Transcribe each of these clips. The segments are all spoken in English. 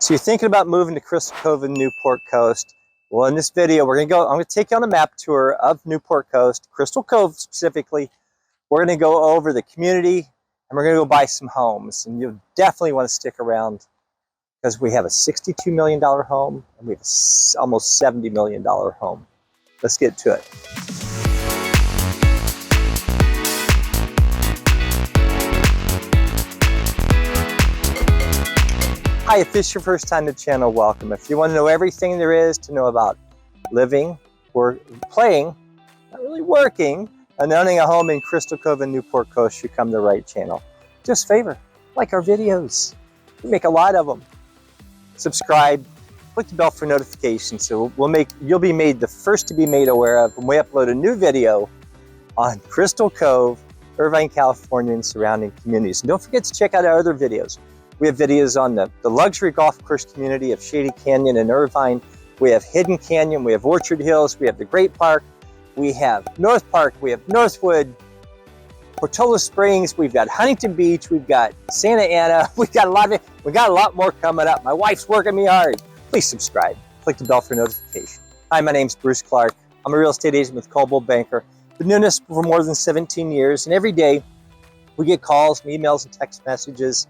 So you're thinking about moving to Crystal Cove and Newport Coast. Well, in this video, I'm going to take you on a map tour of Newport Coast, Crystal Cove specifically. We're going to go over the community and we're going to go buy some homes. And you'll definitely want to stick around because we have a $62 million home and we have almost $70 million home. Let's get to it. Hi, if this is your first time to the channel, welcome. If you want to know everything there is to know about living, or playing, not really working, and owning a home in Crystal Cove and Newport Coast, you come to the right channel. Just a favor, like our videos. We make a lot of them. Subscribe, click the bell for notifications so you'll be made the first to be made aware of when we upload a new video on Crystal Cove, Irvine, California, and surrounding communities. And don't forget to check out our other videos. We have videos on the luxury golf course community of Shady Canyon and Irvine. We have Hidden Canyon, we have Orchard Hills, we have the Great Park, we have North Park, we have Northwood, Portola Springs, we've got Huntington Beach, we've got Santa Ana, we got a lot more coming up. My wife's working me hard. Please subscribe, click the bell for notification. Hi, my name's Bruce Clark. I'm a real estate agent with Coldwell Banker. Been doing this for more than 17 years, and every day we get calls and emails and text messages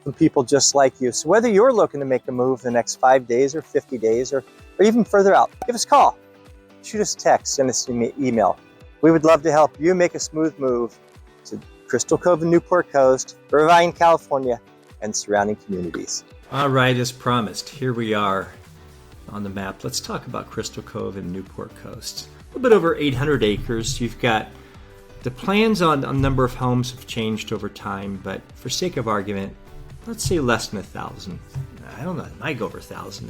from people just like you. So whether you're looking to make a move the next 5 days or 50 days or even further out, give us a call, shoot us a text, send us an email. We would love to help you make a smooth move to Crystal Cove and Newport Coast, Irvine, California, and surrounding communities. All right, as promised, here we are on the map. Let's talk about Crystal Cove and Newport Coast. A little bit over 800 acres. You've got the plans on a number of homes have changed over time, but for sake of argument, let's say less than 1,000. I don't know, it might go over 1,000.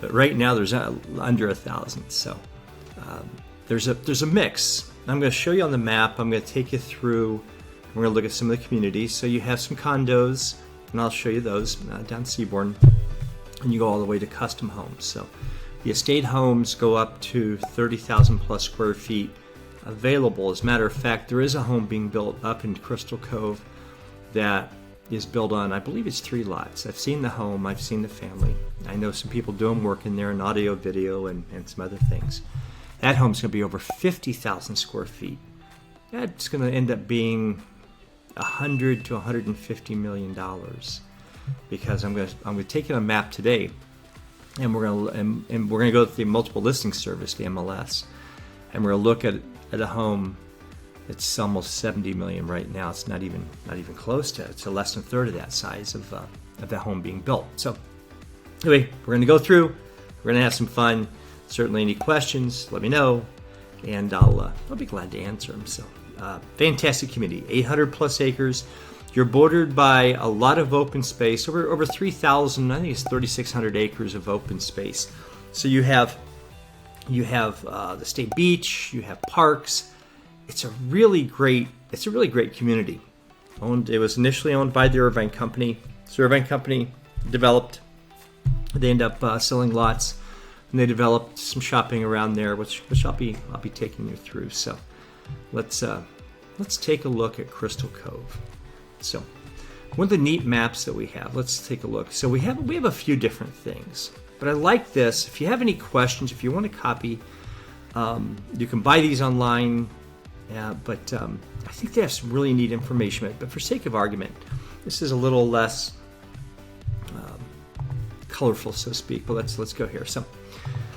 But right now there's under 1,000. So there's a mix. I'm going to show you on the map. I'm going to take you through. We're going to look at some of the communities. So you have some condos, and I'll show you those down Seabourn, and you go all the way to custom homes. So the estate homes go up to 30,000 plus square feet available. As a matter of fact, there is a home being built up in Crystal Cove that is built on, I believe it's 3 lots. I've seen the home, I've seen the family. I know some people doing work in there in audio, video, and some other things. That home's going to be over 50,000 square feet. That's going to end up being $100 to $150 million because I'm going to take it on a map today, and we're going to go to the multiple listing service, the MLS, and we're going to look at a home. It's almost 70 million right now. It's not even close to it. It's less than a third of that size of the home being built. So anyway, we're going to go through. We're going to have some fun. Certainly, any questions, let me know, and I'll be glad to answer them. So fantastic community, 800 plus acres. You're bordered by a lot of open space, over 3,000. I think it's 3,600 acres of open space. So you have the state beach. You have parks. It's a really great community. It was initially owned by the Irvine Company. So Irvine Company developed. They end up selling lots, and they developed some shopping around there, which I'll be taking you through. So let's take a look at Crystal Cove. So one of the neat maps that we have. Let's take a look. So we have a few different things, but I like this. If you have any questions, if you want a copy, you can buy these online. Yeah, but I think they have some really neat information. But for sake of argument, this is a little less colorful, so to speak. But let's go here.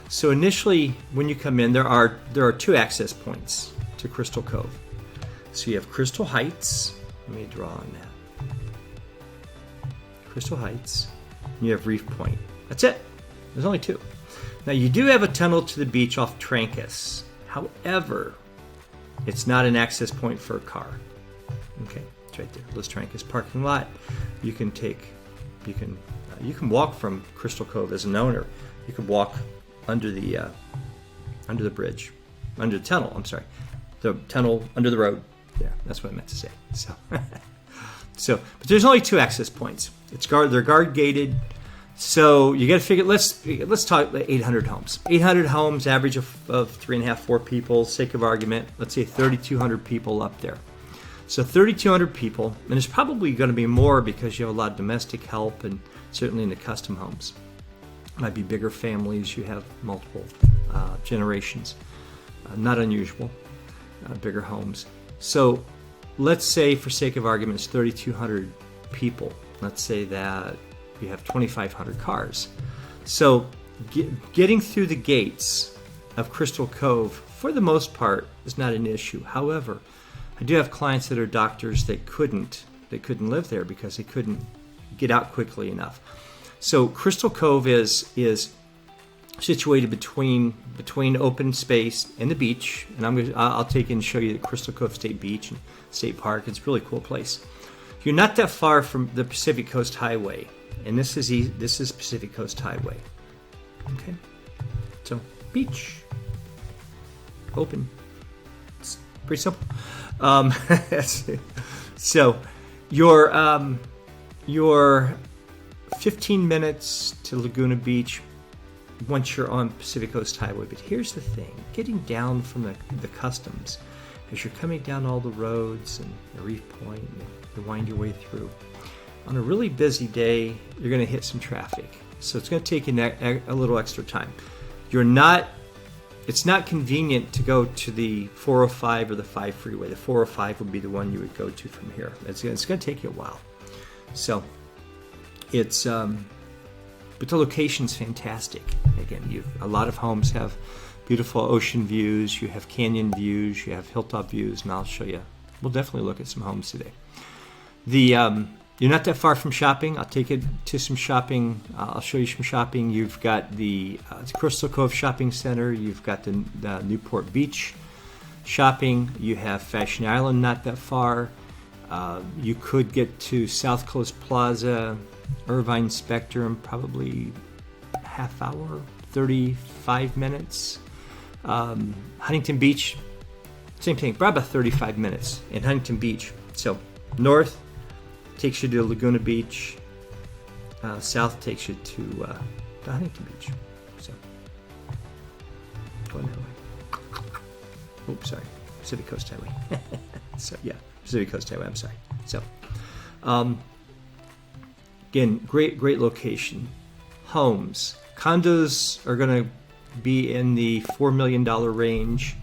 So initially, when you come in, there are 2 access points to Crystal Cove. So you have Crystal Heights. Let me draw on that. Crystal Heights. And you have Reef Point. That's it. There's only 2. Now you do have a tunnel to the beach off Trancas. However, it's not an access point for a car. Okay, it's right there. Los Trancas parking lot. You can walk from Crystal Cove as an owner. You can walk under the bridge, under the tunnel. I'm sorry, the tunnel under the road. Yeah, that's what I meant to say. So, but there's only 2 access points. They're guard gated. So you got to figure. Let's talk 800 homes. 800 homes, average of 3.5, 4 people. Sake of argument, let's say 3,200 people up there. So 3,200 people, and there's probably going to be more because you have a lot of domestic help and certainly in the custom homes. Might be bigger families, you have multiple generations. Not unusual, bigger homes. So let's say, for sake of argument, it's 3,200 people. Let's say that you have 2,500 cars. So getting through the gates of Crystal Cove, for the most part, is not an issue. However, I do have clients that are doctors that couldn't live there because they couldn't get out quickly enough. So Crystal Cove is situated between open space and the beach, and I'll take you and show you the Crystal Cove State Beach and State Park. It's a really cool place. You're not that far from the Pacific Coast Highway, and this is Pacific Coast Highway. Okay, so beach, open. It's pretty simple. So your 15 minutes to Laguna Beach once you're on Pacific Coast Highway. But here's the thing, getting down from the customs, as you're coming down all the roads and the Reef Point, and you wind your way through. On a really busy day, you're going to hit some traffic. So it's going to take you a little extra time. It's not convenient to go to the 405 or the 5 freeway. The 405 would be the one you would go to from here. It's going to take you a while. So it's, but the location's fantastic. Again, a lot of homes have beautiful ocean views, you have canyon views, you have hilltop views, and I'll show you. We'll definitely look at some homes today. You're not that far from shopping. I'll take you to some shopping. I'll show you some shopping. You've got the Crystal Cove Shopping Center. You've got the Newport Beach shopping. You have Fashion Island not that far. You could get to South Coast Plaza, Irvine Spectrum, probably half hour, 35 minutes. Huntington Beach, same thing, probably about 35 minutes in Huntington Beach. So north takes you to Laguna Beach, south takes you to Huntington Beach. So, going that way. Oops, sorry, Pacific Coast Highway. So yeah, Pacific Coast Highway. I'm sorry. So, again, great location. Homes, condos are going to be in the $4 million range.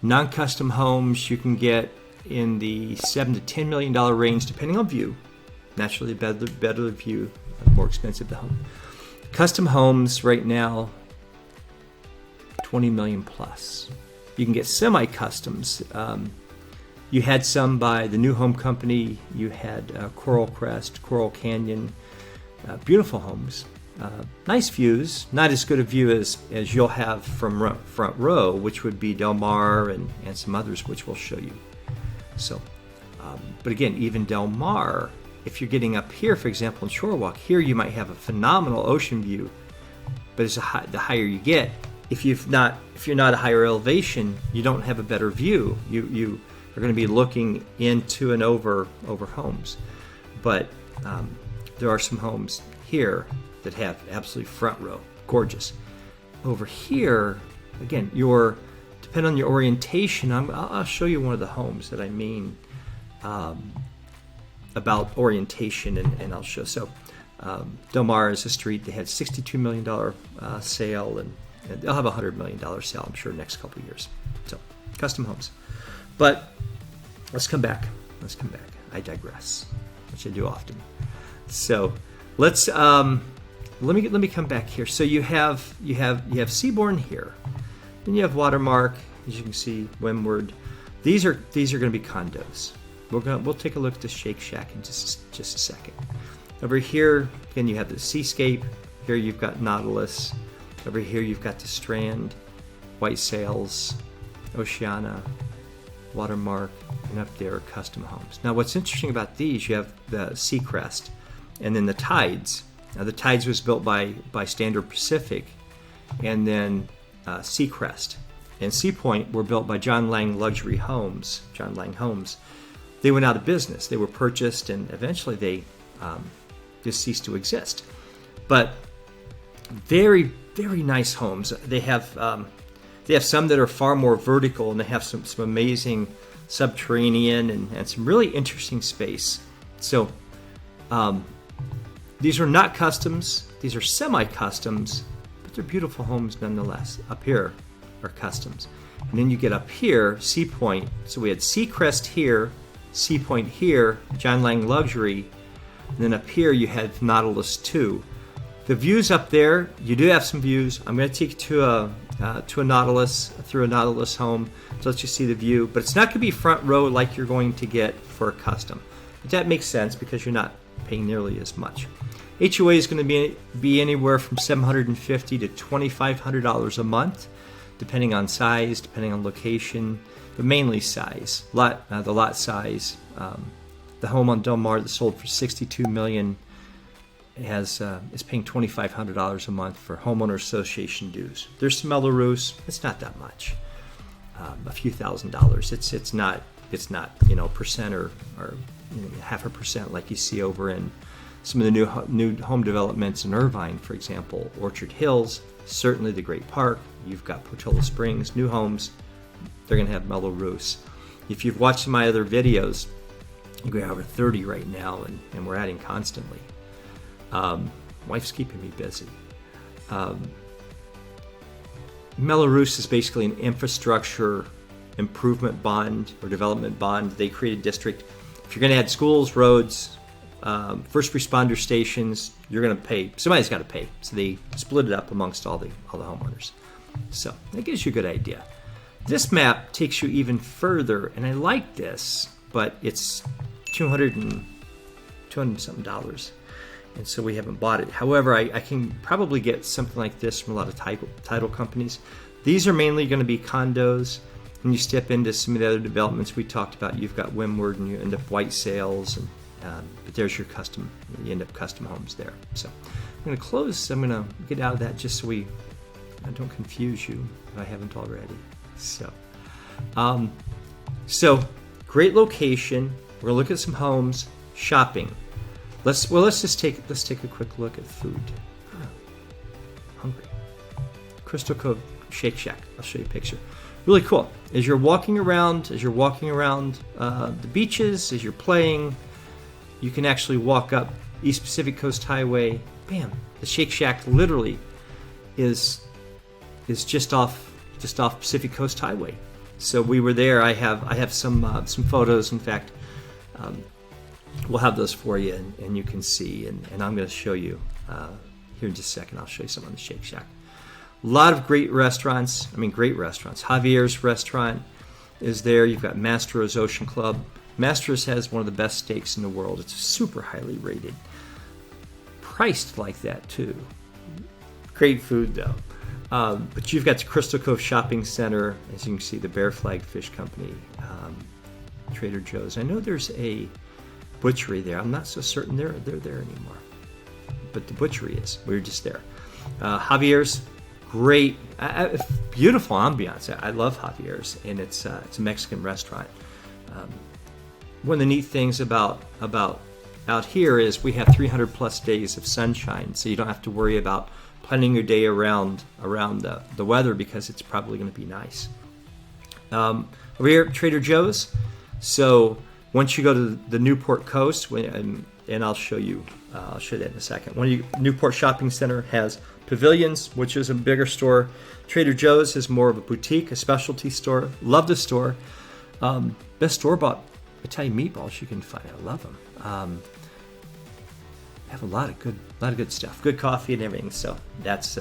Non-custom homes you can get in the $7 to $10 million range, depending on view. Naturally, better the view, more expensive the home. Custom homes right now, 20 million plus. You can get semi-customs. You had some by the New Home Company. You had Coral Crest, Coral Canyon, beautiful homes. Nice views, not as good a view as you'll have from front row, which would be Del Mar and some others, which we'll show you. So, but again, even Del Mar, if you're getting up here, for example, in Shorewalk, here you might have a phenomenal ocean view, but the higher you get, if you're not a higher elevation, you don't have a better view. You are going to be looking into and over homes, but there are some homes here that have absolutely front row, gorgeous. Over here, again, depending on your orientation, I'll show you one of the homes that I mean about orientation, and I'll show. So Del Mar is a street. They had $62 million sale, and they'll have a $100 million sale, I'm sure, next couple of years. So custom homes. But let's come back. I digress, which I do often. So let's let me come back here. So you have Seabourn here, then you have Watermark, as you can see, Windward. These are going to be condos. We'll take a look at the Shake Shack in just a second. Over here, again, you have the Seascape. Here you've got Nautilus. Over here you've got the Strand, White Sails, Oceana, Watermark, and up there are custom homes. Now what's interesting about these, you have the Seacrest and then the Tides. Now the Tides was built by Standard Pacific, and then Seacrest and Sea Point were built by John Lang Luxury Homes. John Lang Homes. They went out of business. They were purchased, and eventually they just ceased to exist. But very, very nice homes. They have some that are far more vertical, and they have some amazing subterranean and some really interesting space. So These are not customs. These are semi-customs, but they're beautiful homes nonetheless. Up here are customs. And then you get up here, Sea Point. So we had Seacrest here, Sea Point here, John Lang Luxury. And then up here you had Nautilus 2. The views up there, you do have some views. I'm going to take you to a Nautilus, through a Nautilus home, to let you see the view. But it's not going to be front row like you're going to get for a custom. But that makes sense because you're not paying nearly as much. HOA is going to be anywhere from $750 to $2,500 a month, depending on size, depending on location, but mainly size. The lot size. The home on Del Mar that sold for $62 million is paying $2,500 a month for homeowner association dues. There's some Belarus. It's not that much. A few $1,000s. It's not percent or 0.5% like you see over in some of the new home developments in Irvine, for example. Orchard Hills, certainly the Great Park. You've got Portola Springs, new homes. They're going to have Belarus. If you've watched some of my other videos, we have over 30 right now, and we're adding constantly. Wife's keeping me busy. Belarus is basically an infrastructure improvement bond or development bond. They create a district. If you're going to add schools, roads, first responder stations, you're going to pay. Somebody's got to pay. So they split it up amongst all the homeowners. So that gives you a good idea. This map takes you even further, and I like this, but it's $200 and something dollars, and so we haven't bought it. However, I can probably get something like this from a lot of title companies. These are mainly going to be condos. When you step into some of the other developments we talked about, you've got Windward, and you end up White Sails, and but there's your custom. You end up custom homes there. So I'm going to close. I'm going to get out of that just so I don't confuse you if I haven't already. So great location. We're gonna look at some homes, shopping. Let's take a quick look at food. Hungry. Crystal Cove Shake Shack. I'll show you a picture. Really cool. As you're walking around the beaches, as you're playing, you can actually walk up East Pacific Coast Highway. Bam! The Shake Shack literally is just off Pacific Coast Highway. So we were there. I have some photos. In fact, we'll have those for you, and you can see. And I'm going to show you here in just a second. I'll show you some on the Shake Shack. A lot of great restaurants. Great restaurants. Javier's restaurant is there. You've got Mastro's Ocean Club. Mastro's has one of the best steaks in the world. It's super highly rated. Priced like that too. Great food though. But you've got the Crystal Cove Shopping Center, as you can see, the Bear Flag Fish Company, Trader Joe's. I know there's a butchery there. I'm not so certain they're there anymore, but the butchery is. We were just there. Javier's, great, beautiful ambiance. I love Javier's, and it's a Mexican restaurant. One of the neat things about out here is we have 300 plus days of sunshine, so you don't have to worry about planning your day around the weather because it's probably going to be nice. Over here at Trader Joe's, so once you go to the Newport Coast, and I'll show you that in a second. Newport Shopping Center has Pavilions, which is a bigger store. Trader Joe's is more of a boutique, a specialty store. Love the store. Best store-bought Italian meatballs you can find. I love them. Have a lot of good stuff, good coffee and everything. So that's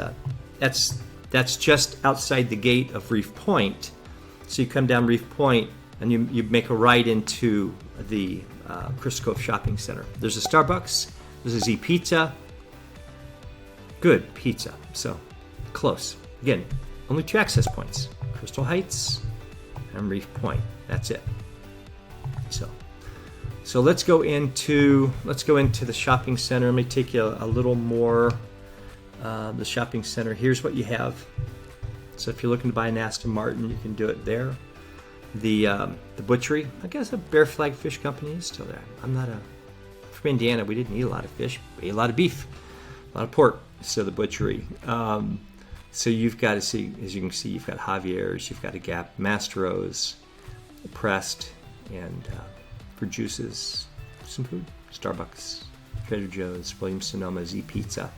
just outside the gate of Reef Point. So you come down Reef Point and you make a right into the Crystal Cove Shopping Center. There's a Starbucks. There's a Z Pizza. Good pizza. So close. Again, only 2 access points: Crystal Heights and Reef Point. That's it. So let's go into the shopping center. Let me take you a little more. The shopping center. Here's what you have. So if you're looking to buy an Aston Martin, you can do it there. The butchery. I guess a Bear Flag Fish Company is still there. From Indiana, we didn't eat a lot of fish. We ate a lot of beef, a lot of pork. So the butchery. So you've got to see, as you can see, you've got Javier's, you've got a Gap, Mastro's, Pressed, and for juices, some food, Starbucks, Trader Joe's, Williams-Sonoma, Z Pizza.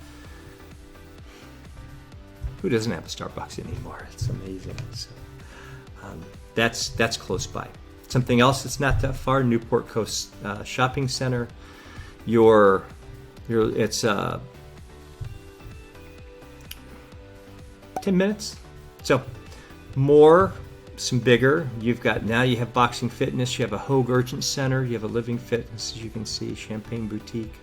Who doesn't have a Starbucks anymore? It's amazing. So, that's close by. Something else that's not that far, Newport Coast Shopping Center. It's 10 minutes. So some bigger. You have boxing fitness, you have a Hogue Urgent Center, you have a Living Fitness, as you can see, Champagne Boutique.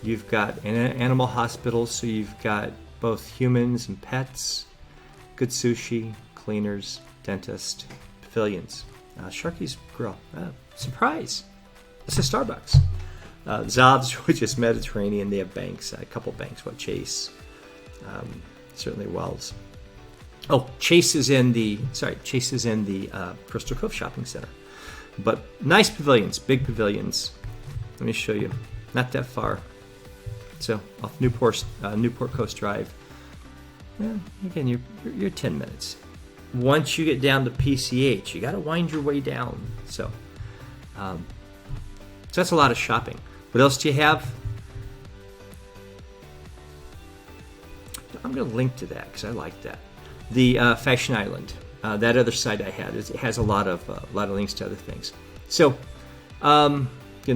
You've got an animal hospital, so you've got both humans and pets, good sushi, cleaners, dentist, pavilions. Sharky's Grill. Surprise! It's a Starbucks. Zob's, which is Mediterranean. They have banks, a couple banks. Chase, certainly Wells. Oh, Chase is in the Crystal Cove Shopping Center. But nice pavilions, big pavilions. Let me show you. Not that far. So off Newport Coast Drive. Again, you're 10 minutes. Once you get down to PCH, you got to wind your way down. So that's a lot of shopping. What else do you have? I'm going to link to that because I like that. The Fashion Island. That other site I had, it has a lot of links to other things. So, again,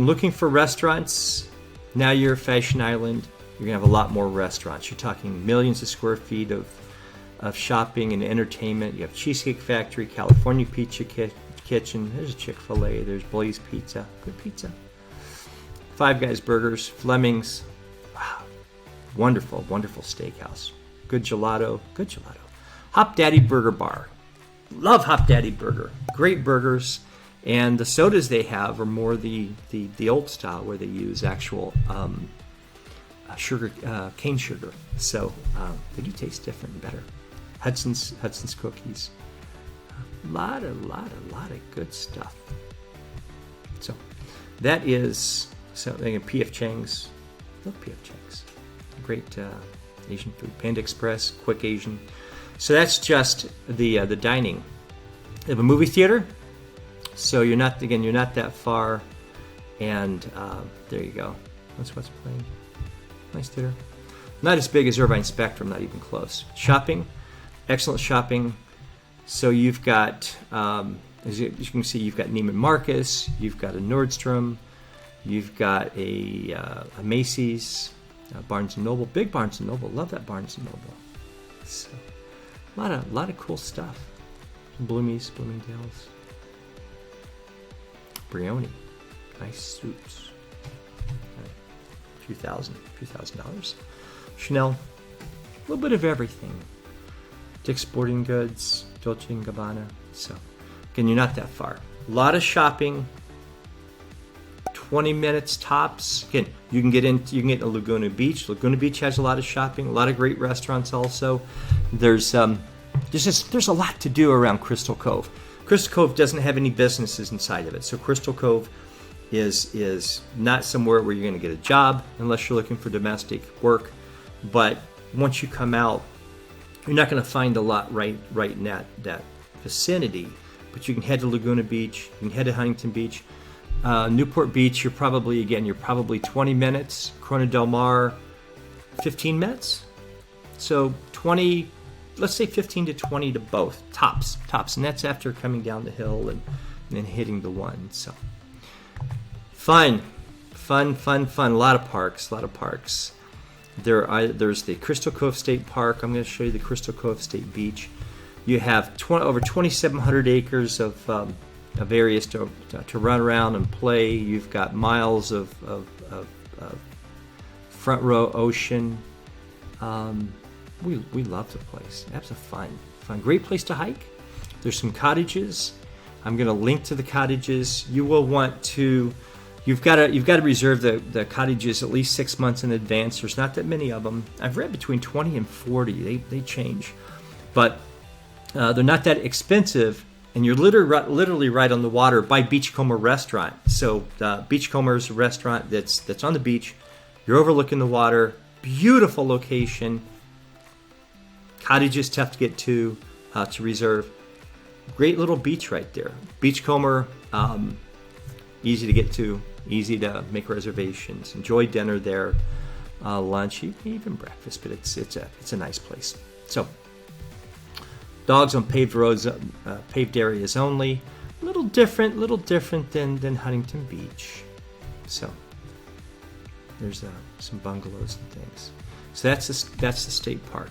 looking for restaurants. Now you're at Fashion Island. You're gonna have a lot more restaurants. You're talking millions of square feet of shopping and entertainment. You have Cheesecake Factory, California Pizza Kitchen. There's a Chick-fil-A. There's Blaze Pizza. Good pizza. Five Guys Burgers. Fleming's. Wow. Wonderful, wonderful steakhouse. Good gelato. Good gelato. Hop Daddy Burger Bar. Love Hop Daddy Burger. Great burgers. And the sodas they have are more the old style where they use actual sugar, cane sugar. So they do taste different and better. Hudson's Cookies. A lot of good stuff. So that is something. P.F. Chang's. Love P.F. Chang's. Great Asian food. Panda Express. Quick Asian. So that's just the dining. They have a movie theater. So you're not that far, and there you go. That's what's playing. Nice theater. Not as big as Irvine Spectrum, not even close. Shopping, excellent shopping. So you've got, as you can see, you've got Neiman Marcus, you've got a Nordstrom, you've got a Macy's, Barnes & Noble, big Barnes & Noble. Love that Barnes & Noble. So a lot of cool stuff. Bloomingdale's. Brioni, nice suits, a few thousand dollars. Chanel, a little bit of everything. Dick's Sporting Goods, Dolce & Gabbana. So, again, you're not that far. A lot of shopping. 20 minutes tops. Again, you can get to Laguna Beach. Laguna Beach has a lot of shopping, a lot of great restaurants. Also, there's a lot to do around Crystal Cove. Crystal Cove doesn't have any businesses inside of it. So Crystal Cove is not somewhere where you're going to get a job unless you're looking for domestic work. But once you come out, you're not going to find a lot right in that vicinity. But you can head to Laguna Beach. You can head to Huntington Beach. Newport Beach, you're probably 20 minutes. Corona Del Mar, 15 minutes. So 20... let's say 15 to 20 to both, tops. And that's after coming down the hill and then hitting the one. So fun. A lot of parks. There's the Crystal Cove State Park. I'm going to show you the Crystal Cove State Beach. You have over 2,700 acres of areas to run around and play. You've got miles of front row ocean. We love the place. That's a fun. Great place to hike. There's some cottages. I'm going to link to the cottages. You will want to. You've got to reserve the cottages at least 6 months in advance. There's not that many of them. I've read between 20 and 40. They change, but they're not that expensive. And you're literally right on the water by Beachcomber Restaurant. So Beachcomber is a restaurant that's on the beach. You're overlooking the water. Beautiful location. Cottages tough to get to reserve. Great little beach right there. Beachcomber, easy to get to. Easy to make reservations. Enjoy dinner there, lunch, even breakfast. But it's a nice place. So, dogs on paved roads, paved areas only. A little different than Huntington Beach. So, there's some bungalows and things. So that's the state park.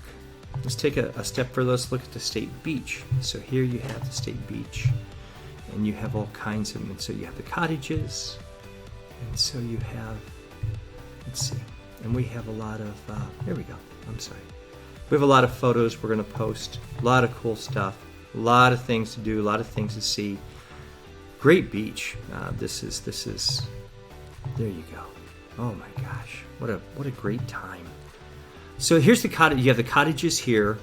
Let's take a step further. Let's look at the state beach. So here you have the state beach, and you have all kinds of. And so you have the cottages, and so you have. Let's see, and we have a lot of. Here we go. I'm sorry. We have a lot of photos we're going to post. A lot of cool stuff. A lot of things to do. A lot of things to see. Great beach. This is. There you go. Oh my gosh, what a great time. So here's the cottage. You have the cottages here,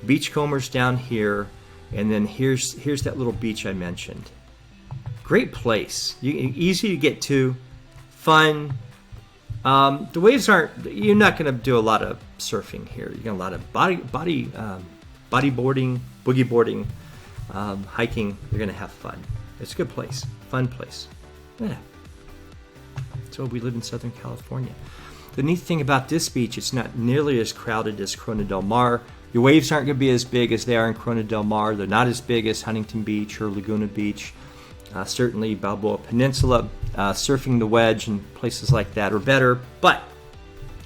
Beachcombers down here, and then here's that little beach I mentioned. Great place. Easy to get to, fun. The waves aren't. You're not going to do a lot of surfing here. You got a lot of bodyboarding, boogie boarding, hiking. You're going to have fun. It's a good place, fun place. Yeah. So we live in Southern California. The neat thing about this beach, it's not nearly as crowded as Corona del Mar. Your waves aren't going to be as big as they are in Corona del Mar. They're not as big as Huntington Beach or Laguna Beach. Certainly Balboa Peninsula, surfing the wedge and places like that are better. But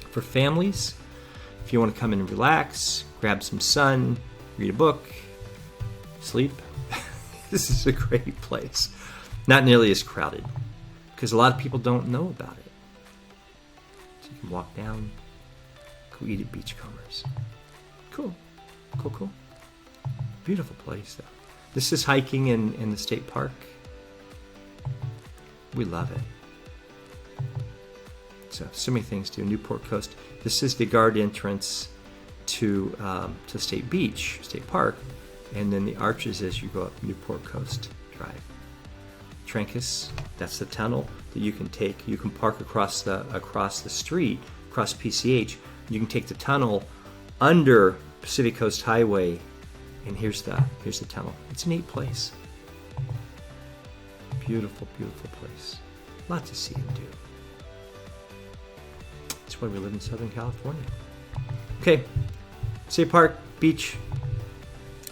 for families, if you want to come in and relax, grab some sun, read a book, sleep, this is a great place. Not nearly as crowded, because a lot of people don't know about it. So you can walk down, go eat at Beachcombers. Cool. Beautiful place, though. This is hiking in the state park. We love it. So many things to do. Newport Coast. This is the guard entrance to State Beach, State Park, and then the arches as you go up Newport Coast Drive. Trancas, that's the tunnel that you can take. You can park across the street, across PCH. You can take the tunnel under Pacific Coast Highway, and here's the tunnel. It's a neat place. Beautiful place. Lots to see and do. That's why we live in Southern California. Okay, State Park, beach.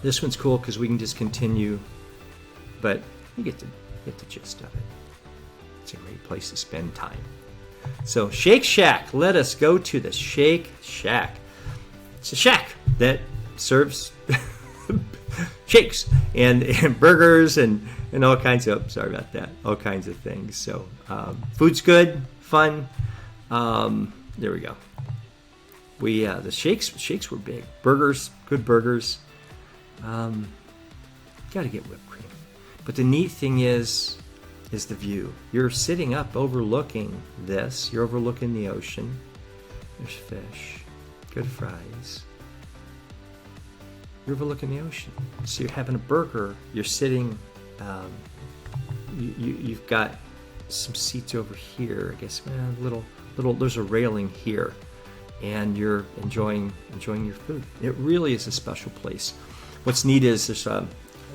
This one's cool because we can just continue, but you get the gist of it. It's a great place to spend time. So Shake Shack, let us go to the Shake Shack. It's a shack that serves shakes and burgers and all kinds of, sorry about that, all kinds of things. So food's good, fun. There we go. The shakes were big. Burgers, good burgers. Got to get whipped cream. But the neat thing is the view. You're sitting up overlooking this. You're overlooking the ocean. There's fish. Good fries. You're overlooking the ocean. So you're having a burger. You're sitting. You've got some seats over here. I guess little. There's a railing here, and you're enjoying your food. It really is a special place. What's neat is there's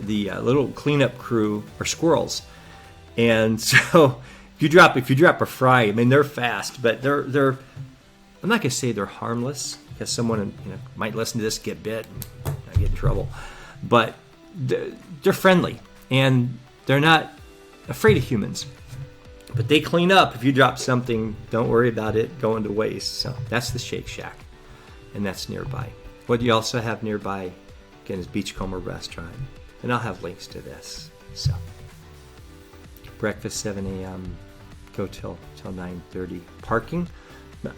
the little cleanup crew are squirrels, and so if you drop a fry, I mean they're fast, but they're I'm not gonna say they're harmless because someone might listen to this, get bit, and I get in trouble, but they're friendly and they're not afraid of humans. But they clean up. If you drop something, don't worry about it going to waste. So that's the Shake Shack, and that's nearby. What you also have nearby, again, is Beachcomber Restaurant, and I'll have links to this. So breakfast 7 a.m. Go till 9:30. Parking,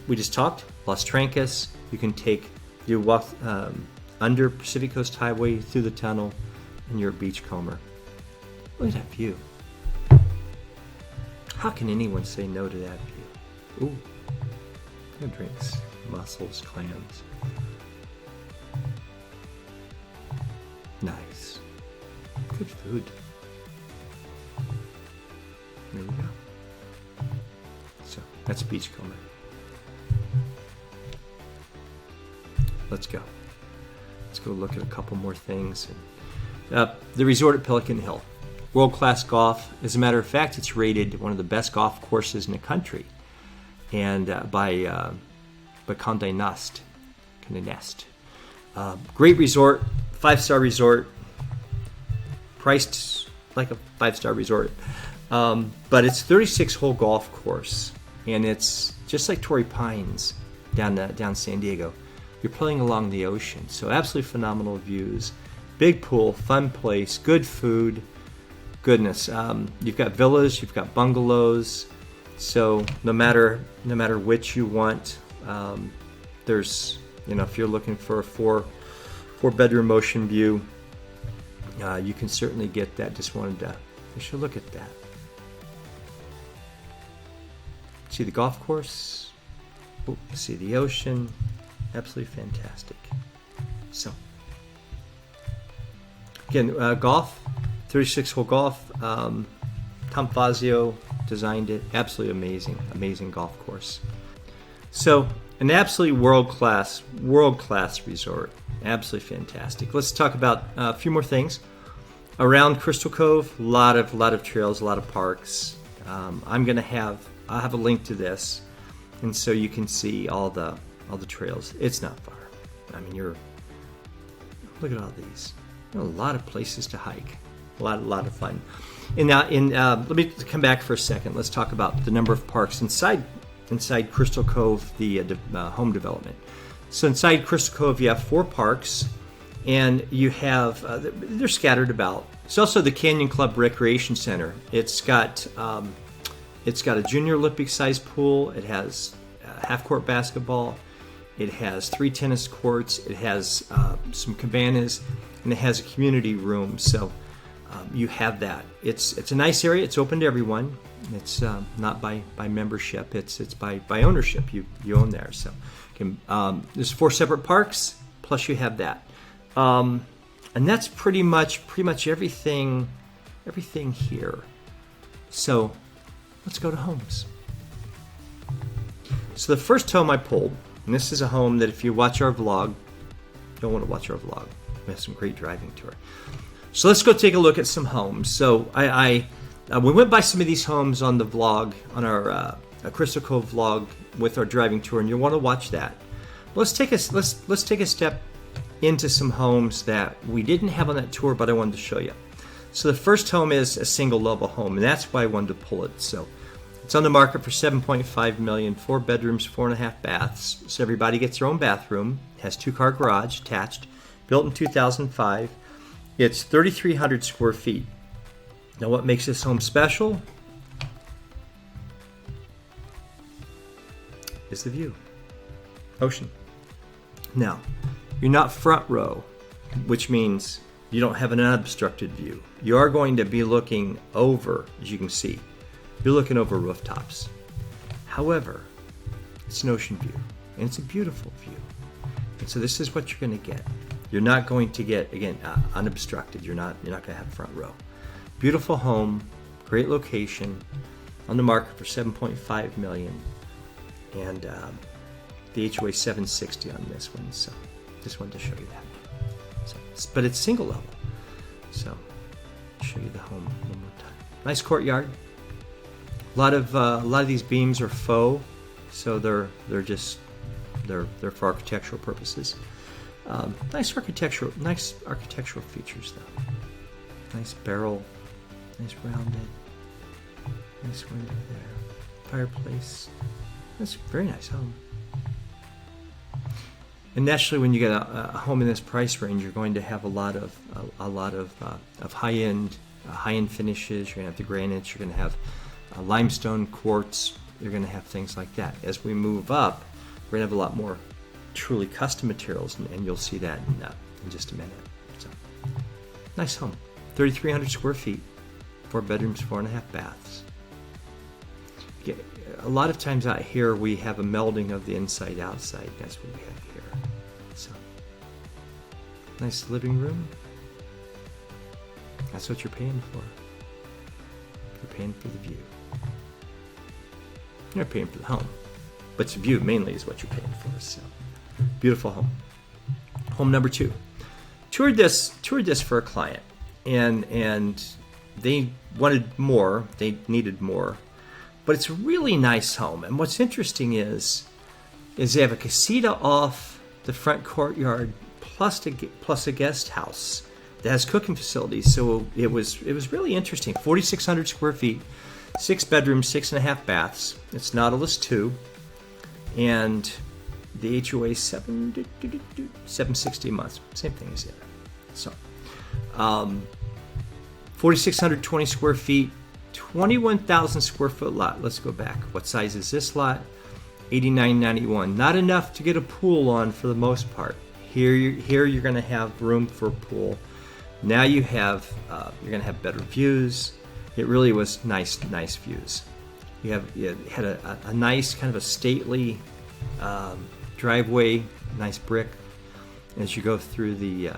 we just talked. Las Trancas. You walk under Pacific Coast Highway through the tunnel, and you're at Beachcomber. Look at that view. How can anyone say no to that view? Ooh, good drinks, mussels, clams. Nice. Good food. There we go. So that's Beachcomber. Let's go. Let's go look at a couple more things. And, the resort at Pelican Hill. World-class golf. As a matter of fact, it's rated one of the best golf courses in the country, and by Condé Nast. Great resort, 5-star resort, priced like a 5-star resort. But it's 36-hole golf course, and it's just like Torrey Pines down San Diego. You're playing along the ocean, so absolutely phenomenal views. Big pool, fun place, good food. Goodness, you've got villas, you've got bungalows. So no matter which you want, there's, if you're looking for a four-bedroom ocean view, you can certainly get that. Just wanted to look at that. See the golf course. Ooh, see the ocean. Absolutely fantastic. So, again, golf, 36-hole golf. Tom Fazio designed it. Absolutely amazing golf course. So, an absolutely world-class resort. Absolutely fantastic. Let's talk about a few more things. Around Crystal Cove, a lot of trails, a lot of parks. I'll have a link to this, and so you can see all the trails. It's not far. I mean, look at all these. A lot of places to hike. A lot of fun. And now, let me come back for a second. Let's talk about the number of parks inside Crystal Cove, the home development. So inside Crystal Cove, you have 4 parks, and you have they're scattered about. It's also the Canyon Club Recreation Center. It's got a junior Olympic sized pool. It has half-court basketball. It has 3 tennis courts. It has some cabanas, and it has a community room. So you have that. It's a nice area. It's open to everyone. It's not by membership. It's by ownership. You own there. So there's 4 separate parks. Plus you have that, and that's pretty much everything here. So let's go to homes. So the first home I pulled, and this is a home that if you watch our vlog, you'll want to watch our vlog. We have some great driving tour. So let's go take a look at some homes. So we went by some of these homes on the vlog, on our Crystal Cove vlog with our driving tour, and you'll want to watch that. But let's take a step into some homes that we didn't have on that tour, but I wanted to show you. So the first home is a single level home, and that's why I wanted to pull it. So it's on the market for $7.5 million, 4 bedrooms, 4.5 baths. So everybody gets their own bathroom. It has 2-car garage attached, built in 2005. It's 3,300 square feet. Now what makes this home special is the view. Ocean. Now, you're not front row, which means you don't have an unobstructed view. You are going to be looking over, as you can see. You're looking over rooftops. However, it's an ocean view, and it's a beautiful view. And so this is what you're going to get. You're not going to get, again, unobstructed. You're not going to have front row. Beautiful home, great location, on the market for $7.5 million, and the HOA 760 on this one. So just wanted to show you that. So, but it's single level. So I'll show you the home one more time. Nice courtyard. A lot of these beams are faux, so they're for architectural purposes. Nice architectural features though. Nice barrel, nice rounded, nice window there, fireplace. That's a very nice home. And naturally, when you get a home in this price range, you're going to have a lot of high-end finishes. You're going to have the granites. You're going to have limestone, quartz. You're going to have things like that. As we move up, we're going to have a lot more truly custom materials, and you'll see that in just a minute. So, nice home, 3,300 square feet, 4 bedrooms, 4.5 baths. A lot of times out here we have a melding of the inside outside. That's what we have here. So, nice living room. That's what you're paying for. You're paying for the view. You're not paying for the home, but the view mainly is what you're paying for. So, beautiful home. Home number 2. Toured this for a client, and they wanted more, they needed more, but it's a really nice home. And what's interesting is they have a casita off the front courtyard plus a guest house that has cooking facilities. So it was really interesting. 4,600 square feet, 6 bedrooms, 6.5 baths. It's Nautilus 2, and the HOA 760 a month, same thing as the other. So 4,620 square feet, 21,000 square foot lot. Let's go back. What size is this lot? 8991. Not enough to get a pool on for the most part. Here you're going to have room for a pool. Now you're going to have better views. It really was nice views. You had a nice kind of a stately driveway, nice brick as you go through the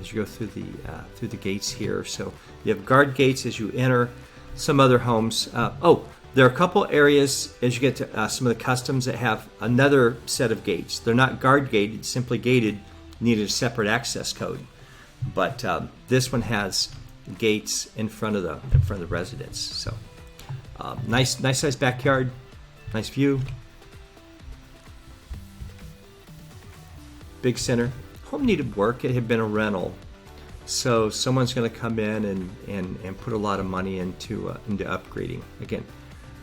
through the gates here. So you have guard gates as you enter. Some other homes. There are a couple areas as you get to some of the customs that have another set of gates. They're not guard gated, simply gated. Needed a separate access code, but this one has gates in front of the residence. So nice size backyard, nice view, big center. Home needed work. It had been a rental, so someone's going to come in and put a lot of money into upgrading. Again,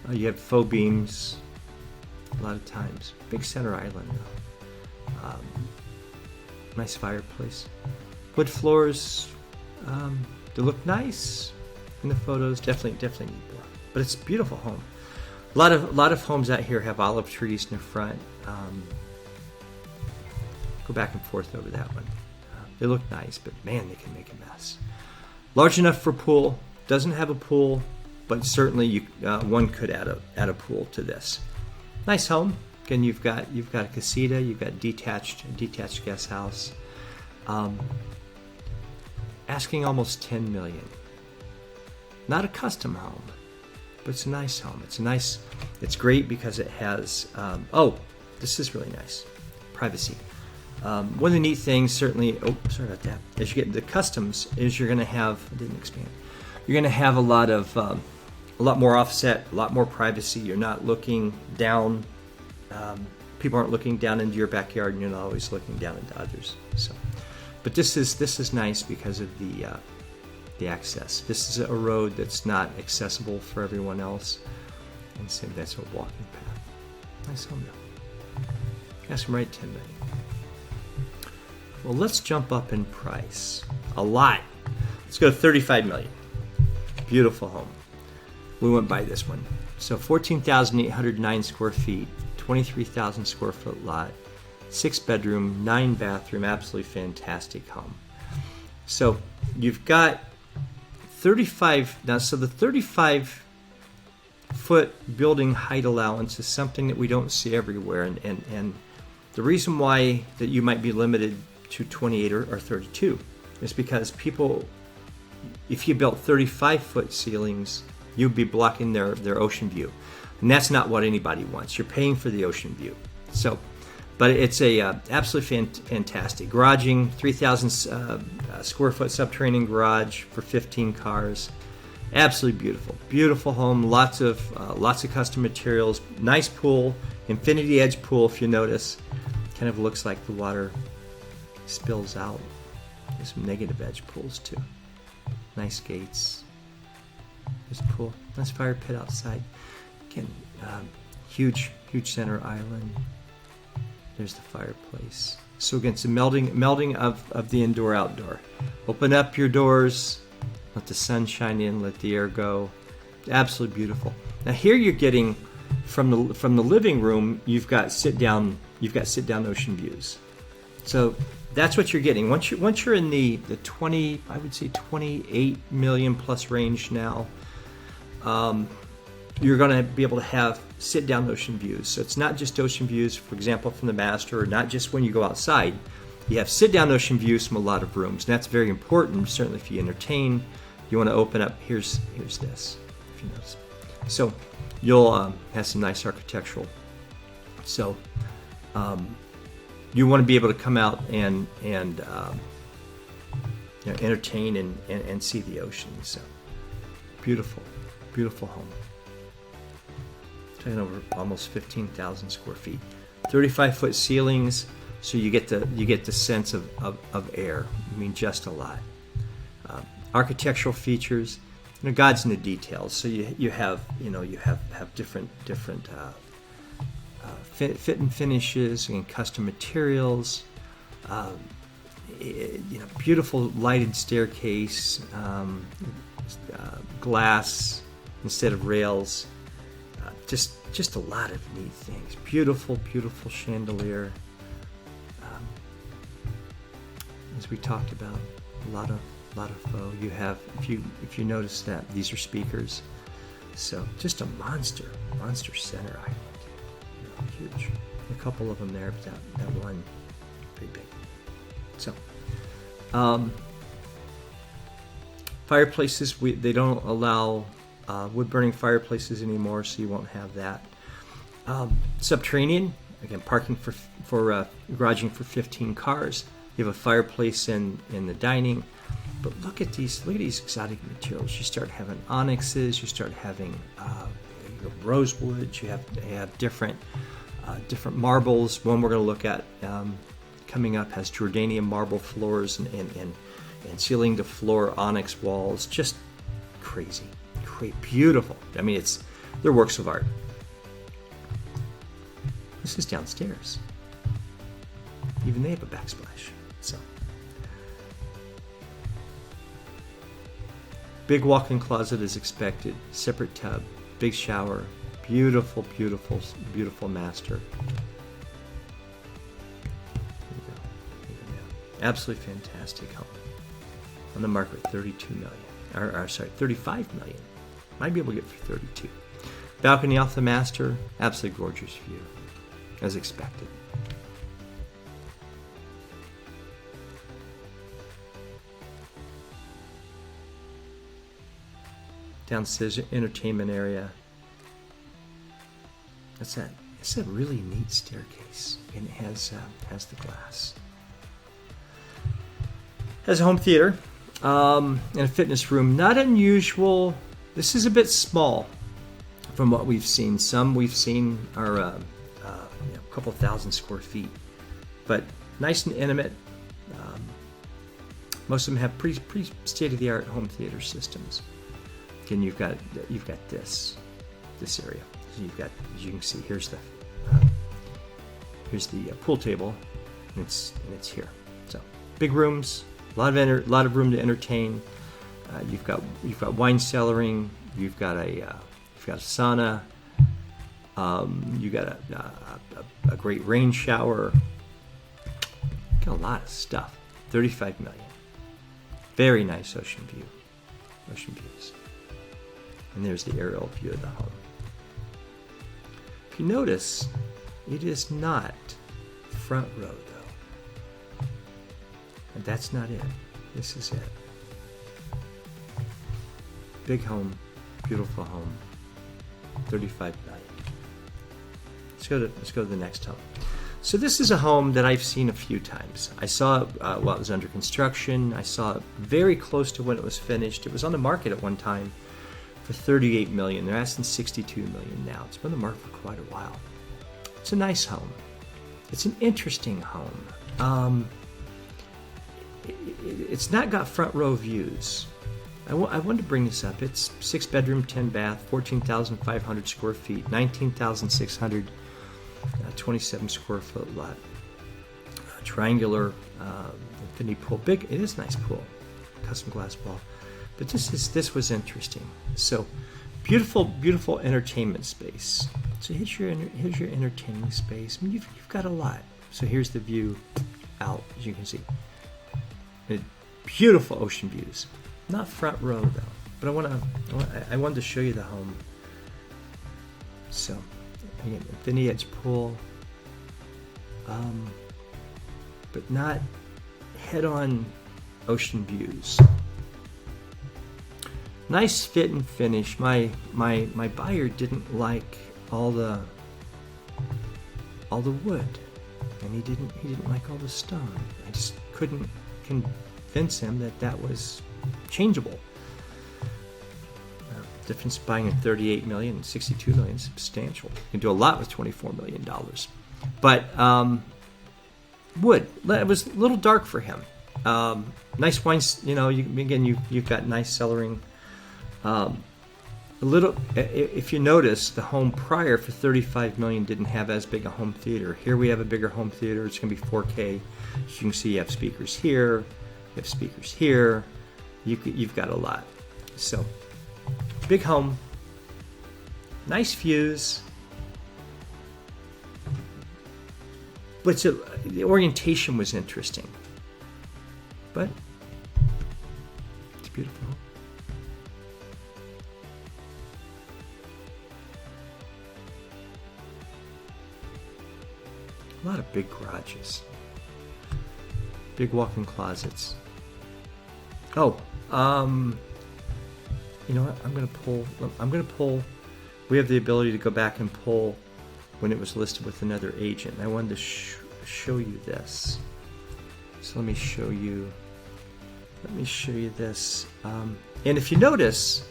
you have faux beams a lot of times. Big center island though. Nice fireplace. Wood floors. They look nice in the photos. Definitely need more. But it's a beautiful home. A lot of homes out here have olive trees in the front. Go back and forth over that one. They look nice, but man, they can make a mess. Large enough for a pool. Doesn't have a pool, but certainly one could add a pool to this. Nice home. Again, you've got a casita. You've got detached guest house. Asking almost $10 million. Not a custom home, but it's a nice home. It's great because it has. This is really nice. Privacy. One of the neat things, certainly. Oh, sorry about that. As you get into the customs, is you're going to have. I didn't expand. You're going to have a lot more offset, a lot more privacy. You're not looking down. People aren't looking down into your backyard, and you're not always looking down into others. So, but this is nice because of the access. This is a road that's not accessible for everyone else, and so that's a walking path. Nice home though. Ask them right $10 million. Well, let's jump up in price a lot. Let's go to $35 million. Beautiful home. We went by this one. So 14,809 square feet, 23,000 square foot lot, 6 bedroom, 9 bathroom, absolutely fantastic home. So you've got 35 now. So the 35 foot building height allowance is something that we don't see everywhere, and the reason why that you might be limited to 28 or 32 is because people, if you built 35 foot ceilings, you'd be blocking their ocean view, and that's not what anybody wants. You're paying for the ocean view. So, but it's a absolutely fantastic garaging, 3,000 square foot subterranean garage for 15 cars. Absolutely beautiful home. Lots of custom materials. Nice pool, infinity edge pool. If you notice, kind of looks like the water spills out. There's some negative edge pools too. Nice gates. There's a pool. Nice fire pit outside. Again, huge center island. There's the fireplace. So again, it's a melding of the indoor outdoor. Open up your doors, let the sun shine in, let the air go. Absolutely beautiful. Now here you're getting from the living room, you've got sit down ocean views. So that's what you're getting. Once you're in the 20, I would say 28 million plus range now, you're going to be able to have sit-down ocean views. So it's not just ocean views, for example, from the master, or not just when you go outside. You have sit-down ocean views from a lot of rooms, and that's very important. Certainly, if you entertain, you want to open up. Here's this, if you notice. So you'll have some nice architectural. So you want to be able to come out and entertain and see the ocean. So Beautiful, beautiful home. Taking over almost 15,000 square feet. 35-foot ceilings, so you get the sense of air. I mean, just a lot. Architectural features. God's in the details. So you have different fit and finishes and custom materials. Beautiful lighted staircase, glass instead of rails. Just a lot of neat things. Beautiful chandelier. As we talked about, a lot of faux. You have, if you notice that these are speakers, so just a monster center island. Huge. A couple of them there, but that one pretty big. So, fireplaces. They don't allow wood-burning fireplaces anymore, so you won't have that. Subterranean, again, parking for garaging for 15 cars. You have a fireplace in the dining, but look at these exotic materials. You start having onyxes. You start having rosewoods. You have different marbles. One we're going to look at coming up has Jordanian marble floors and ceiling to floor onyx walls. Just crazy, beautiful. I mean, they're works of art. This is downstairs. Even they have a backsplash. So, big walk-in closet is expected. Separate tub, big shower, beautiful master. There you go. Absolutely fantastic home. On the market at 35 million. Might be able to get for 32. Balcony off the master, absolutely gorgeous view, as expected. Downstairs entertainment area. It's a really neat staircase, and it has the glass. Has a home theater and a fitness room. Not unusual. This is a bit small from what we've seen. Some we've seen are a couple thousand square feet, but nice and intimate. Most of them have pretty state-of-the-art home theater systems. Again, you've got this area. So you've got, as you can see, here's the pool table, and it's here. So big rooms, a lot of room to entertain. You've got wine cellaring. You've got a sauna. You got a great rain shower. Got a lot of stuff. 35 million. Very nice ocean views. And there's the aerial view of the home. If you notice, it is not front row though. And that's not it. This is it. Big home, beautiful home, 35 million. Let's go to the next home. So this is a home that I've seen a few times. I saw it while it was under construction. I saw it very close to when it was finished. It was on the market at one time for 38 million. They're asking 62 million now. It's been on the market for quite a while. It's a nice home. It's an interesting home. It's not got front row views. I wanted to bring this up. It's 6 bedroom, 10 bath, 14,500 square feet, 19,627 square foot lot. Triangular infinity pool. Big. It is a nice pool. Custom glass wall. But this was interesting. So beautiful entertainment space. So here's your entertaining space. I mean, you've got a lot. So here's the view out, as you can see. Beautiful ocean views. Not front row though. But I wanted to show you the home. So again, infinity edge pool. But not head-on ocean views. Nice fit and finish. My buyer didn't like all the wood, and he didn't like all the stone. I just couldn't convince him that was changeable. Difference buying at $38 million and $62 million is substantial. You can do a lot with $24 million. But wood, it was a little dark for him. Nice wines, you've got nice cellaring. If you notice, the home prior for $35 million didn't have as big a home theater. Here we have a bigger home theater. It's going to be 4K. As you can see, you have speakers here. You have speakers here. You've got a lot. So, big home. Nice views. But the orientation was interesting. But it's beautiful. A lot of big garages, big walk-in closets. Oh, you know what? I'm gonna pull. We have the ability to go back and pull when it was listed with another agent. I wanted to show you this. So let me show you this. And if you notice,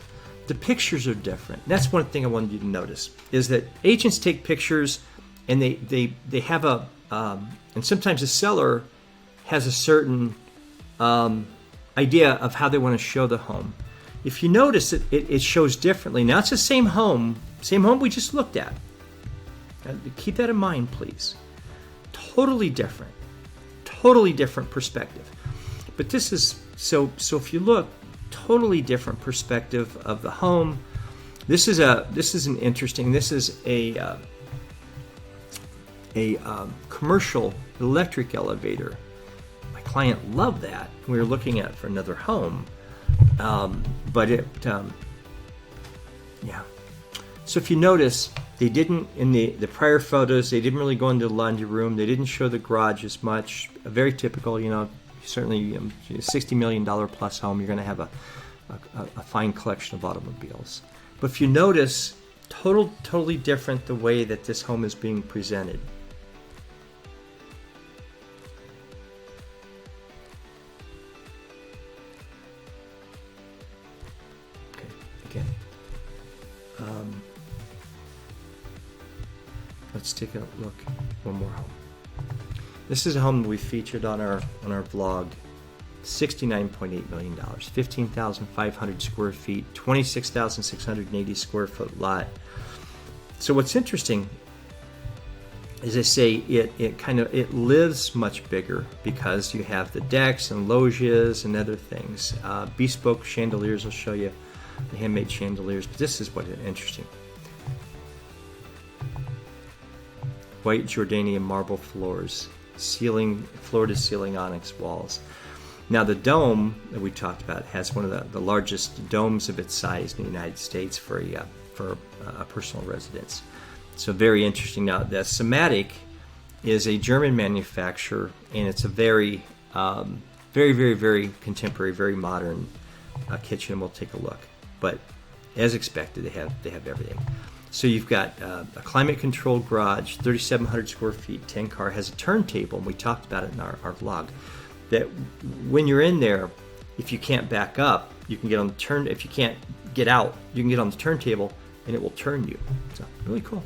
the pictures are different. That's one thing I wanted you to notice, is that agents take pictures and they have and sometimes the seller has a certain idea of how they want to show the home. If you notice, it shows differently. Now it's the same home we just looked at. Keep that in mind, please. Totally different perspective. But this is so if you look, totally different perspective of the home. This is a commercial electric elevator. My client loved that. We were looking at for another home, but yeah. So if you notice, they didn't, in the prior photos, they didn't really go into the laundry room. They didn't show the garage as much. Very typical, certainly $60 million plus home, you're going to have a fine collection of automobiles. But if you notice, totally different the way that this home is being presented. Okay, again. Let's take a look. One more home. This is a home that we featured on our vlog. $69.8 million, 15,500 square feet, 26,680 square foot lot. So what's interesting is I say it lives much bigger because you have the decks and loggias and other things. Bespoke chandeliers will show you, the handmade chandeliers. But this is what is interesting. White Jordanian marble floors, floor to ceiling onyx walls. Now the dome that we talked about has one of the largest domes of its size in the United States for a personal residence. So very interesting. Now the Somatic is a German manufacturer, and it's a very, very contemporary, very modern kitchen. We'll take a look. But as expected, they have everything. So you've got a climate-controlled garage, 3,700 square feet, 10-car, has a turntable, and we talked about it in our vlog. That when you're in there, if you can't back up, you can get on the if you can't get out, you can get on the turntable and it will turn you. So really cool.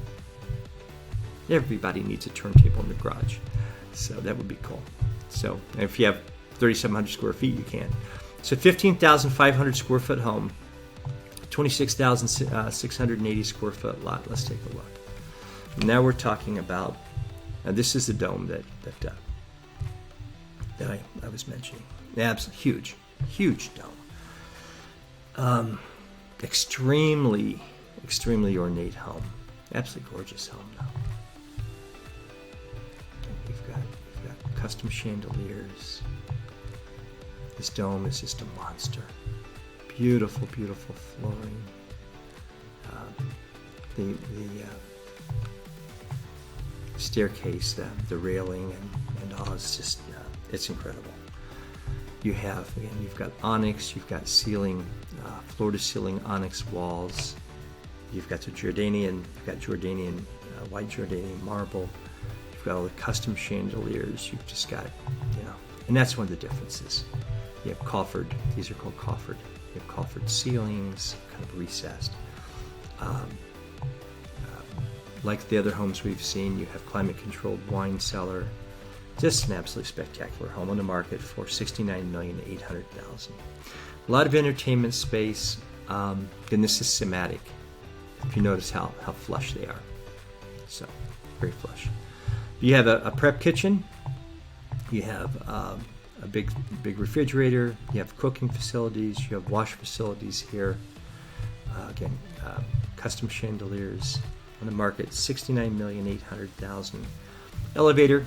Everybody needs a turntable in the garage. So that would be cool. So if you have 3,700 square feet, you can. So 15,500 square foot home, 26,680 square foot lot. Let's take a look. Now we're talking about, this is the dome that I was mentioning. Absolutely huge dome. Extremely ornate home. Absolutely gorgeous home though. We've got custom chandeliers. This dome is just a monster. Beautiful flooring. The staircase, the railing, and all is just it's incredible. You've got onyx, you've got ceiling, floor to ceiling onyx walls. You've got white Jordanian marble. You've got all the custom chandeliers. You've just got, and that's one of the differences. You have coffered. These are called coffered You have coffered ceilings, kind of recessed. Like the other homes we've seen, you have climate-controlled wine cellar. Just an absolutely spectacular home on the market for $69,800,000. A lot of entertainment space. And this is thematic. If you notice how flush they are. So, very flush. You have a prep kitchen. You have a big refrigerator. You have cooking facilities. You have wash facilities here. Again, custom chandeliers on the market, $69,800,000. Elevator.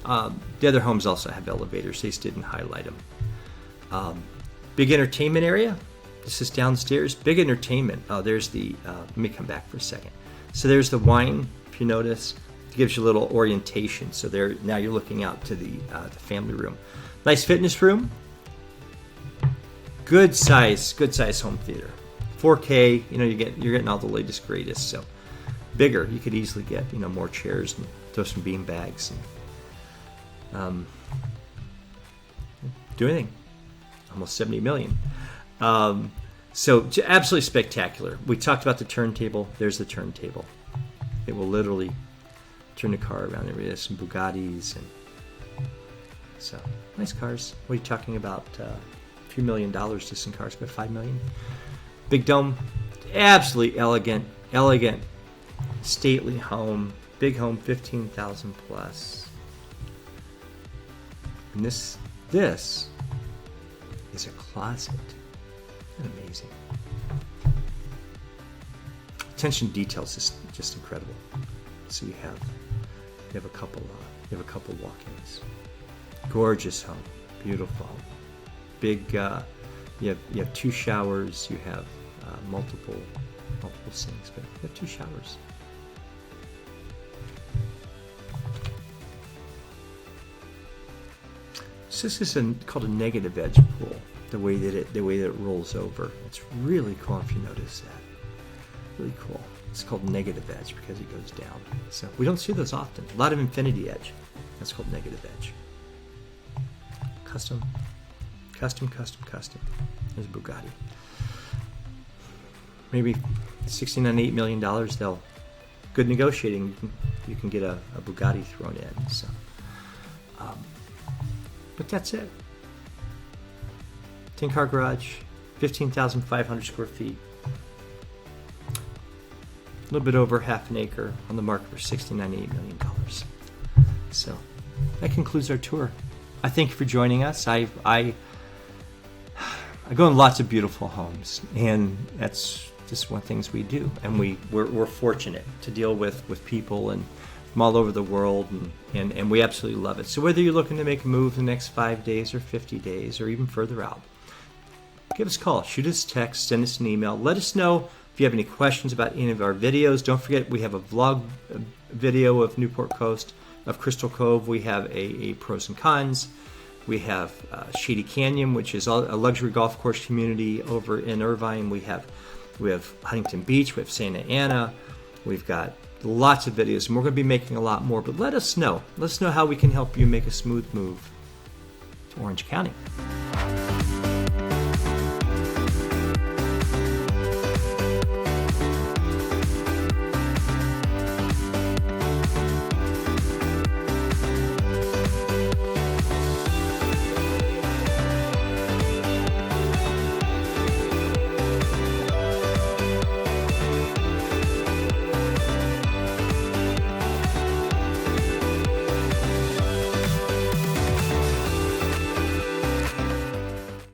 The other homes also have elevators. They just didn't highlight them. Big entertainment area. This is downstairs. Big entertainment. Oh, there's the. Let me come back for a second. So there's the wine. If you notice, it gives you a little orientation. So there. Now you're looking out to the family room. Nice fitness room. Good size home theater. 4K. You're getting all the latest greatest. So bigger. You could easily get more chairs and throw some bean bags and do anything. Almost 70 million. So absolutely spectacular. We talked about the turntable. There's the turntable. It will literally turn the car around. There is some Bugattis and so nice cars. What are you talking about? A few $1 million just in cars, but $5 million. Big dome, absolutely elegant, stately home. Big home, 15,000 plus. And this is a closet. Amazing. Attention to details is just incredible. So you have a couple walk-ins. Gorgeous home, beautiful home. Big. You have 2 showers. You have multiple sinks, but you have 2 showers. So this is called a negative edge pool. The way that it rolls over. It's really cool if you notice that. Really cool. It's called negative edge because it goes down. So we don't see those often. A lot of infinity edge. That's called negative edge. Custom. There's a Bugatti. Maybe $69.8 million. They'll good negotiating. You can get a Bugatti thrown in. So, but that's it. 10-car garage, 15,500 square feet. A little bit over half an acre on the market for $69.8 million. So that concludes our tour. I thank you for joining us. I go in lots of beautiful homes, and that's just one of the things we do. And we're fortunate to deal with people and from all over the world, and we absolutely love it. So whether you're looking to make a move in the next 5 days or 50 days or even further out, give us a call, shoot us a text, send us an email. Let us know if you have any questions about any of our videos. Don't forget, we have a vlog video of Newport Coast, of Crystal Cove. We have a pros and cons. We have Shady Canyon, which is a luxury golf course community over in Irvine. We have Huntington Beach. We have Santa Ana. We've got lots of videos, and we're going to be making a lot more. But let us know. Let us know how we can help you make a smooth move to Orange County.